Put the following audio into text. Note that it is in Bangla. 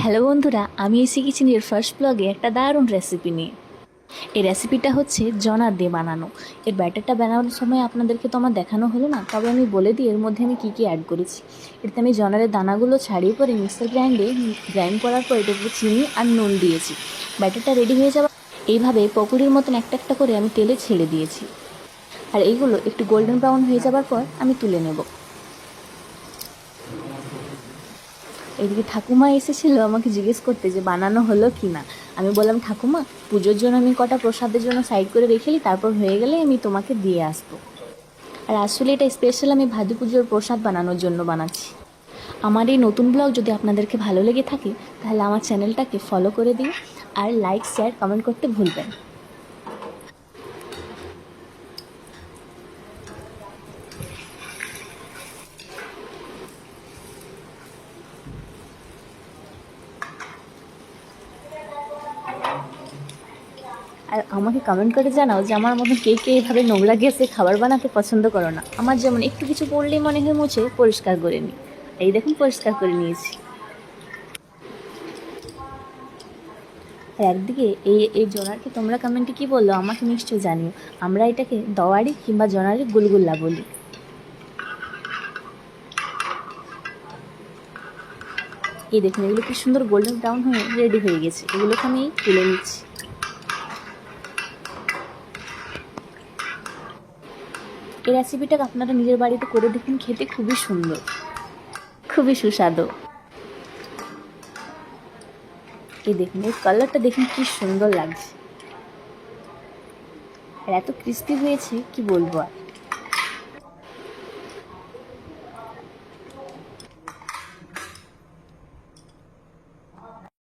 হ্যালো বন্ধুরা, আমি এসে কিচেনের ফার্স্ট ব্লগে একটা দারুণ রেসিপি নিয়ে। এই রেসিপিটা হচ্ছে জনা দিয়ে বানানো। এর ব্যাটারটা বানানোর সময় আপনাদেরকে তো আমার দেখানো হলো না, তবে আমি বলে দিই এর মধ্যে আমি কী কী অ্যাড করেছি। এতে আমি জনারের দানাগুলো ছাড়িয়ে পরে মিক্সার গ্রাইন্ড করার পর এটার উপর চিনি আর নুন দিয়েছি। ব্যাটারটা রেডি হয়ে যাওয়া এইভাবে পকোড়ির মতন একটা একটা করে আমি তেলে ছেড়ে দিয়েছি। আর এইগুলো একটু গোল্ডেন ব্রাউন হয়ে যাবার পর আমি তুলে নেব। এদিকে ঠাকুমা এসেছিলো আমাকে জিজ্ঞেস করতে যে বানানো হলো কি না। আমি বললাম, ঠাকুমা পুজোর জন্য আমি কটা প্রসাদের জন্য সাইড করে রেখেলি, তারপর হয়ে গেলে আমি তোমাকে দিয়ে আসবো। আর আসলে এটা স্পেশাল আমি ভাদু পুজোর প্রসাদ বানানোর জন্য বানাচ্ছি। আমার এই নতুন ব্লগ যদি আপনাদেরকে ভালো লেগে থাকে তাহলে আমার চ্যানেলটাকে ফলো করে দিন আর লাইক শেয়ার কমেন্ট করতে ভুলবেন। আর আমাকে কমেন্ট করে জানাও যে আমার মতন কে কে এভাবে নোংরা গ্যাসে খাবার বানাতে পছন্দ করো না। আমার যেমন একটু কিছু পড়লেই মনে হয় মুছে পরিষ্কার করে নিই। এই দেখুন পরিষ্কার করে নিয়েছি। আর একদিকে এই জোনারকে তোমরা কমেন্টে কী বললো আমাকে নিশ্চয়ই জানিও। আমরা এটাকে দওয়ারি কিংবা জোনারি গুলগুল্লা বলি। এই দেখুন এগুলো কি সুন্দর গোল্ডেন ব্রাউন হয়ে রেডি হয়ে গেছে। এগুলোকে আমি তুলে নিচ্ছি। এই রেসিপিটা আপনারা নিজের বাড়িতে করে দেখুন, খেতে খুবই সুন্দর, খুবই সুস্বাদু। এই দেখুন এর কালারটা দেখুন কি সুন্দর লাগছে, আর এত ক্রিস্পি হয়েছে কি বলবো আর।